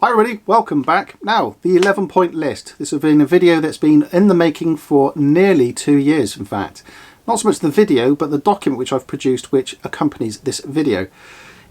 Hi everybody, welcome back. Now, the 11-point list. This has been a video that's been in the making for nearly 2 years, in fact. Not so much the video, but the document which I've produced which accompanies this video.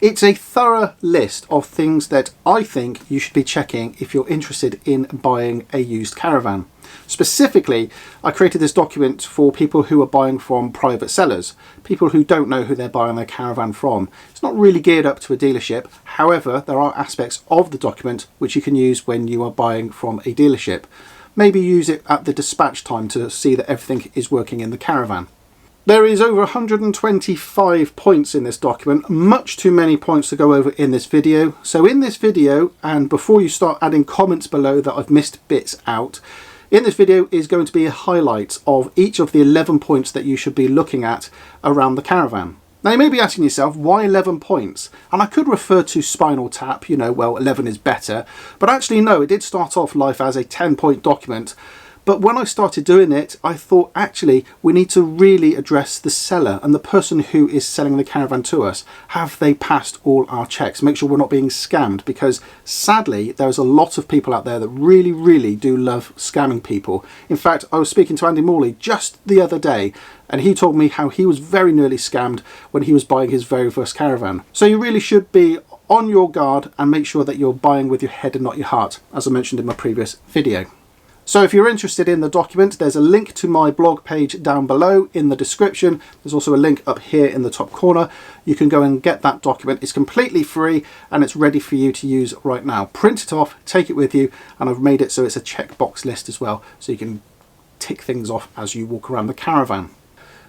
It's a thorough list of things that I think you should be checking if you're interested in buying a used caravan. Specifically, I created this document for people who are buying from private sellers, people who don't know who they're buying their caravan from. It's not really geared up to a dealership. However, there are aspects of the document which you can use when you are buying from a dealership. Maybe use it at the dispatch time to see that everything is working in the caravan. There is over 125 points in this document, much too many points to go over in this video. So in this video, and before you start adding comments below that I've missed bits out, in this video is going to be a highlight of each of the 11 points that you should be looking at around the caravan. Now you may be asking yourself, why 11 points? And I could refer to Spinal Tap, well, 11 is better. But actually no, it did start off life as a 10-point document. But when I started doing it, I thought actually we need to really address the seller and the person who is selling the caravan to us. Have they passed all our checks? Make sure we're not being scammed, because sadly there's a lot of people out there that really do love scamming people. In fact, I was speaking to Andy Morley just the other day and he told me how he was very nearly scammed when he was buying his very first caravan. So you really should be on your guard and make sure that you're buying with your head and not your heart, as I mentioned in my previous video. So if you're interested in the document, there's a link to my blog page down below in the description. There's also a link up here in the top corner. You can go and get that document. It's completely free and it's ready for you to use right now. Print it off, take it with you, and I've made it so it's a checkbox list as well, so you can tick things off as you walk around the caravan.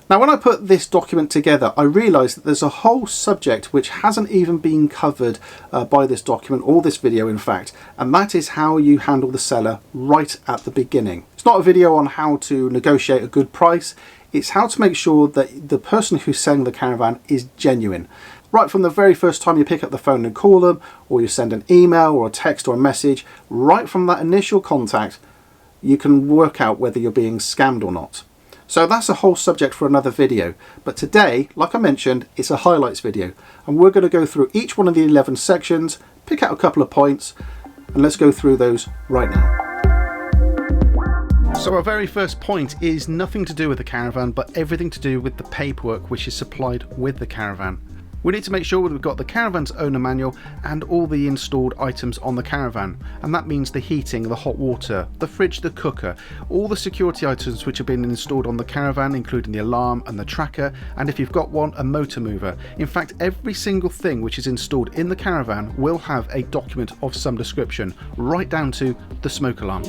Now when I put this document together, I realised that there's a whole subject which hasn't even been covered by this document, or this video in fact, and that is how you handle the seller right at the beginning. It's not a video on how to negotiate a good price, it's how to make sure that the person who's selling the caravan is genuine. Right from the very first time you pick up the phone and call them, or you send an email or a text or a message, right from that initial contact, you can work out whether you're being scammed or not. So that's a whole subject for another video, but today, like I mentioned, it's a highlights video, and we're going to go through each one of the 11 sections, pick out a couple of points, and let's go through those right now. So our very first point is nothing to do with the caravan, but everything to do with the paperwork which is supplied with the caravan. We need to make sure we've got the caravan's owner manual and all the installed items on the caravan, and that means the heating, the hot water, the fridge, the cooker, all the security items which have been installed on the caravan, including the alarm and the tracker, and if you've got one, a motor mover. In fact, every single thing which is installed in the caravan will have a document of some description, right down to the smoke alarm.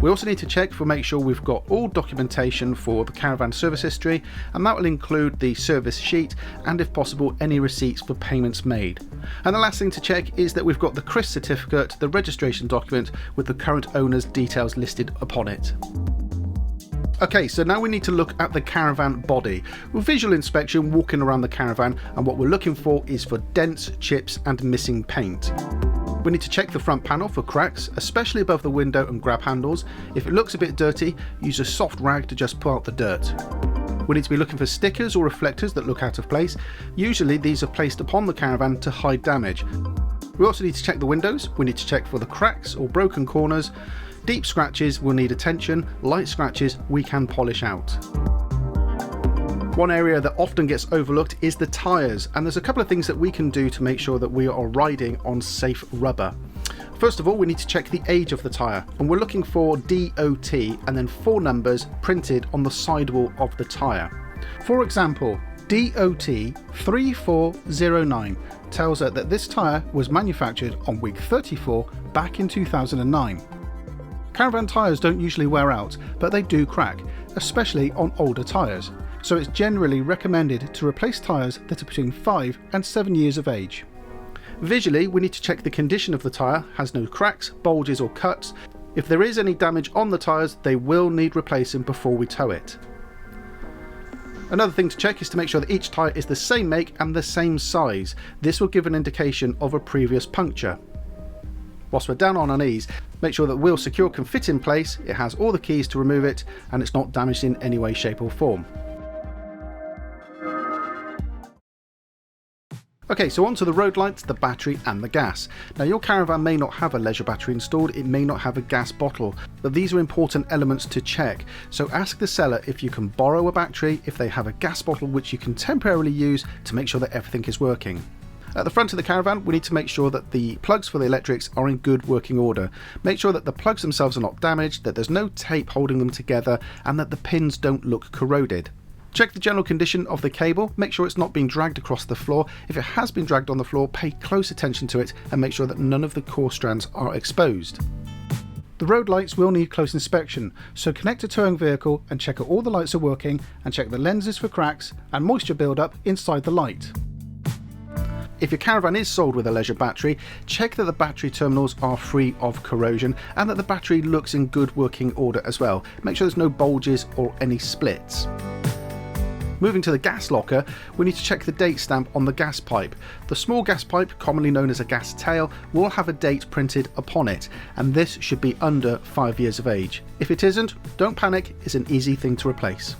We also need to check for make sure we've got all documentation for the caravan service history, and that will include the service sheet and, if possible, any receipts for payments made. And the last thing to check is that we've got the CRIS certificate, the registration document with the current owner's details listed upon it. Okay, so now we need to look at the caravan body. With visual inspection, walking around the caravan, and what we're looking for is for dents, chips and missing paint. We need to check the front panel for cracks, especially above the window and grab handles. If it looks a bit dirty, use a soft rag to just pull out the dirt. We need to be looking for stickers or reflectors that look out of place. Usually these are placed upon the caravan to hide damage. We also need to check the windows. We need to check for the cracks or broken corners. Deep scratches will need attention, light scratches we can polish out. One area that often gets overlooked is the tyres, and there's a couple of things that we can do to make sure that we are riding on safe rubber. First of all, we need to check the age of the tyre, and we're looking for DOT and then 4 numbers printed on the sidewall of the tyre. For example, DOT 3409 tells us that this tyre was manufactured on week 34 back in 2009. Caravan tyres don't usually wear out, but they do crack, especially on older tyres. So it's generally recommended to replace tyres that are between 5 and 7 years of age. Visually, we need to check the condition of the tyre has no cracks, bulges or cuts. If there is any damage on the tyres, they will need replacing before we tow it. Another thing to check is to make sure that each tyre is the same make and the same size. This will give an indication of a previous puncture. Whilst we're down on our knees, make sure that wheel secure can fit in place, it has all the keys to remove it, and it's not damaged in any way, shape or form. Okay, so on to the road lights, the battery and the gas. Now your Caravan may not have a leisure battery installed, it may not have a gas bottle, but these are important elements to check. So ask the seller if you can borrow a battery, if they have a gas bottle which you can temporarily use to make sure that everything is working. At the front of the Caravan, we need to make sure that the plugs for the electrics are in good working order. Make sure that the plugs themselves are not damaged, that there's no tape holding them together, and that the pins don't look corroded. Check the general condition of the cable, make sure it's not being dragged across the floor. If it has been dragged on the floor, pay close attention to it and make sure that none of the core strands are exposed. The road lights will need close inspection, so connect a towing vehicle and check that all the lights are working, and check the lenses for cracks and moisture buildup inside the light. If your Caravan is sold with a leisure battery, check that the battery terminals are free of corrosion and that the battery looks in good working order as well. Make sure there's no bulges or any splits. Moving to the gas locker, we need to check the date stamp on the gas pipe. The small gas pipe, commonly known as a gas tail, will have a date printed upon it, and this should be under 5 years of age. If it isn't, don't panic, it's an easy thing to replace.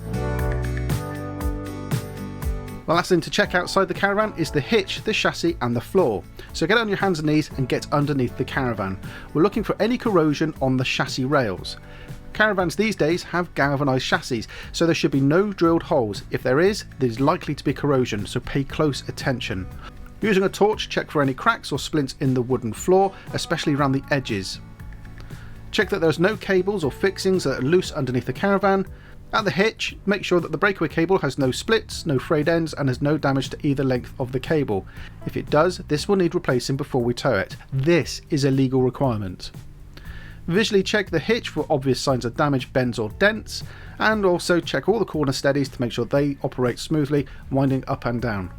The last thing to check outside the Caravan is the hitch, the chassis and the floor. So get on your hands and knees and get underneath the Caravan. We're looking for any corrosion on the chassis rails. Caravans these days have galvanised chassis, so there should be no drilled holes. If there is, there's likely to be corrosion, so pay close attention. Using a torch, check for any cracks or splints in the wooden floor, especially around the edges. Check that there's no cables or fixings that are loose underneath the Caravan. At the hitch, make sure that the breakaway cable has no splits, no frayed ends and has no damage to either length of the cable. If it does, this will need replacing before we tow it. This is a legal requirement. Visually check the hitch for obvious signs of damage, bends or dents, and also check all the corner steadies to make sure they operate smoothly, winding up and down.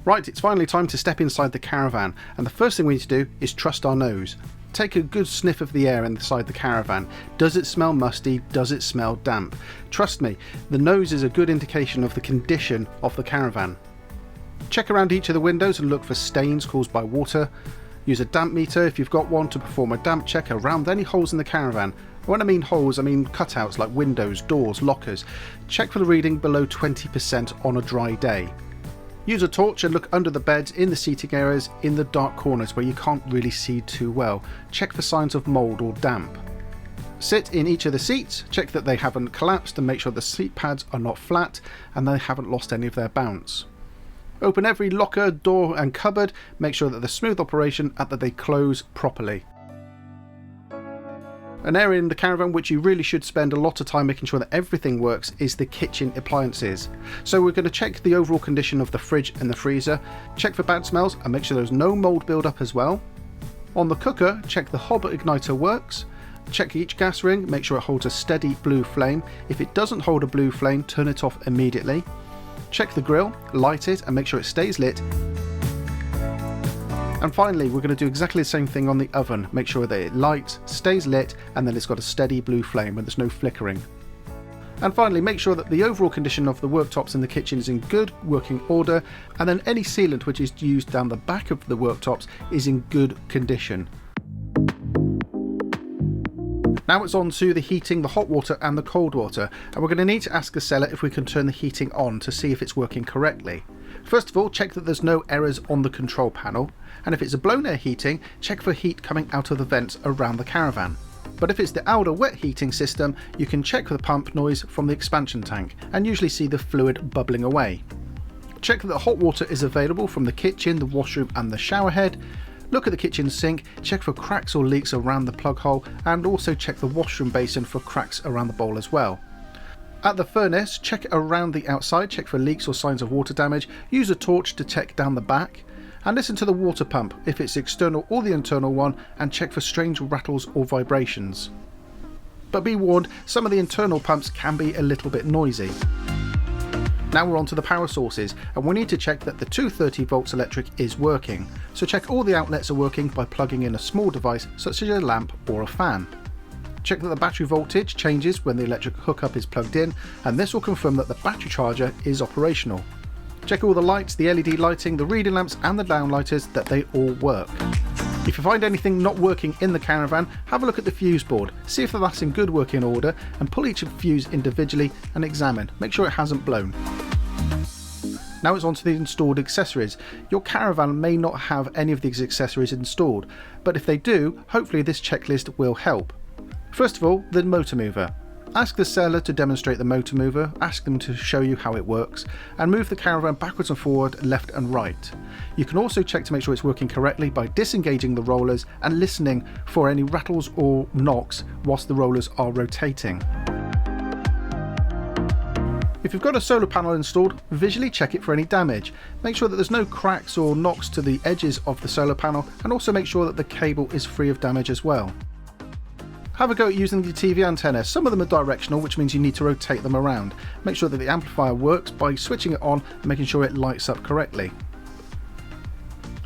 Right, it's finally time to step inside the Caravan, and the first thing we need to do is trust our nose. Take a good sniff of the air inside the Caravan. Does it smell musty? Does it smell damp? Trust me, the nose is a good indication of the condition of the Caravan. Check around each of the windows and look for stains caused by water. Use a damp meter if you've got one to perform a damp check around any holes in the Caravan. When I mean holes, I mean cutouts like windows, doors, lockers. Check for the reading below 20% on a dry day. Use a torch and look under the beds, in the seating areas, in the dark corners where you can't really see too well. Check for signs of mould or damp. Sit in each of the seats, check that they haven't collapsed and make sure the seat pads are not flat and they haven't lost any of their bounce. Open every locker, door and cupboard, make sure that they're smooth operation and that they close properly. An area in the Caravan which you really should spend a lot of time making sure that everything works is the kitchen appliances. So we're going to check the overall condition of the fridge and the freezer, check for bad smells and make sure there's no mould build-up as well. On the cooker, check the hob igniter works. Check each gas ring, make sure it holds a steady blue flame. If it doesn't hold a blue flame, turn it off immediately. Check the grill, light it and make sure it stays lit. And finally, we're going to do exactly the same thing on the oven. Make sure that it lights, stays lit and then it's got a steady blue flame and there's no flickering. And finally, make sure that the overall condition of the worktops in the kitchen is in good working order, and then any sealant which is used down the back of the worktops is in good condition. Now it's on to the heating, the hot water and the cold water, and we're going to need to ask the seller if we can turn the heating on to see if it's working correctly. First of all, check that there's no errors on the control panel, and if it's a blown air heating, check for heat coming out of the vents around the Caravan. But if it's the Alder wet heating system, you can check for the pump noise from the expansion tank and usually see the fluid bubbling away. Check that the hot water is available from the kitchen, the washroom and the shower head. Look at the kitchen sink, check for cracks or leaks around the plug hole, and also check the washroom basin for cracks around the bowl as well. At the furnace, check around the outside, check for leaks or signs of water damage, use a torch to check down the back, and listen to the water pump, if it's external or the internal one, and check for strange rattles or vibrations. But be warned, some of the internal pumps can be a little bit noisy. Now we're on to the power sources, and we need to check that the 230 volts electric is working. So check all the outlets are working by plugging in a small device such as a lamp or a fan. Check that the battery voltage changes when the electric hookup is plugged in, and this will confirm that the battery charger is operational. Check all the lights, the LED lighting, the reading lamps and the downlighters, that they all work. If you find anything not working in the Caravan, have a look at the fuse board, see if that's in good working order, and pull each fuse individually and examine. Make sure it hasn't blown. Now it's on to the installed accessories. Your Caravan may not have any of these accessories installed, but if they do, hopefully this checklist will help. First of all, the motor mover. Ask the seller to demonstrate the motor mover, ask them to show you how it works, and move the Caravan backwards and forward, left and right. You can also check to make sure it's working correctly by disengaging the rollers and listening for any rattles or knocks whilst the rollers are rotating. If you've got a solar panel installed, visually check it for any damage. Make sure that there's no cracks or knocks to the edges of the solar panel, and also make sure that the cable is free of damage as well. Have a go at using the TV antenna. Some of them are directional, which means you need to rotate them around. Make sure that the amplifier works by switching it on and making sure it lights up correctly.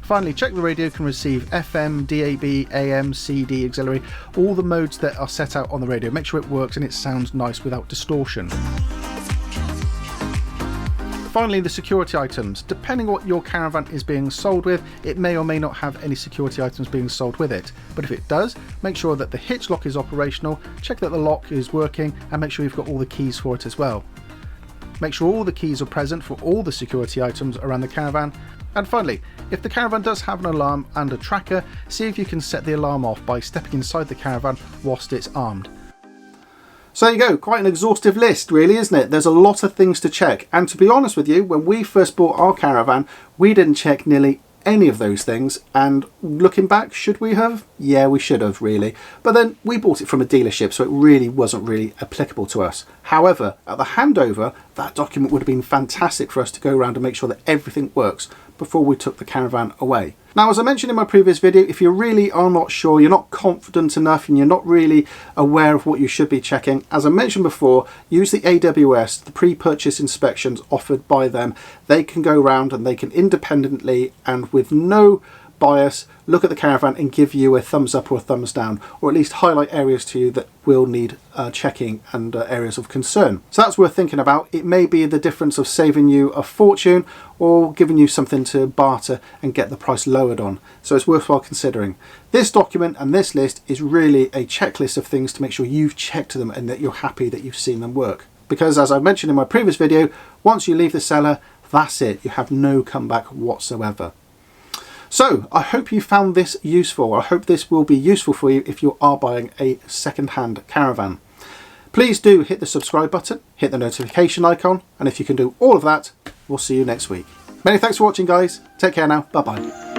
Finally, check the radio can receive FM, DAB, AM, CD, auxiliary, all the modes that are set out on the radio. Make sure it works and it sounds nice without distortion. Finally, the security items. Depending on what your Caravan is being sold with, it may or may not have any security items being sold with it. But if it does, make sure that the hitch lock is operational, check that the lock is working, and make sure you've got all the keys for it as well. Make sure all the keys are present for all the security items around the Caravan. And finally, if the Caravan does have an alarm and a tracker, see if you can set the alarm off by stepping inside the Caravan whilst it's armed. So there you go, quite an exhaustive list really, isn't it? There's a lot of things to check, and to be honest with you, when we first bought our Caravan, we didn't check nearly any of those things, and looking back, should we have? Yeah, we should have really. But then we bought it from a dealership, so it really wasn't really applicable to us. However, at the handover, that document would have been fantastic for us to go around and make sure that everything works before we took the Caravan away. Now, as I mentioned in my previous video, if you really are not sure, you're not confident enough and you're not really aware of what you should be checking, as I mentioned before, use the AWS, the pre-purchase inspections offered by them. They can go around and they can independently and with no bias look at the Caravan and give you a thumbs up or a thumbs down, or at least highlight areas to you that will need checking and areas of concern. So that's worth thinking about. It may be the difference of saving you a fortune or giving you something to barter and get the price lowered on. So it's worthwhile considering. This document and this list is really a checklist of things to make sure you've checked them and that you're happy that you've seen them work. Because as I mentioned in my previous video, once you leave the seller, that's it. You have no comeback whatsoever. So I hope you found this useful. I hope this will be useful for you if you are buying a second-hand Caravan. Please do hit the subscribe button, hit the notification icon, and if you can do all of that, we'll see you next week. Many thanks for watching, guys. Take care now. Bye-bye.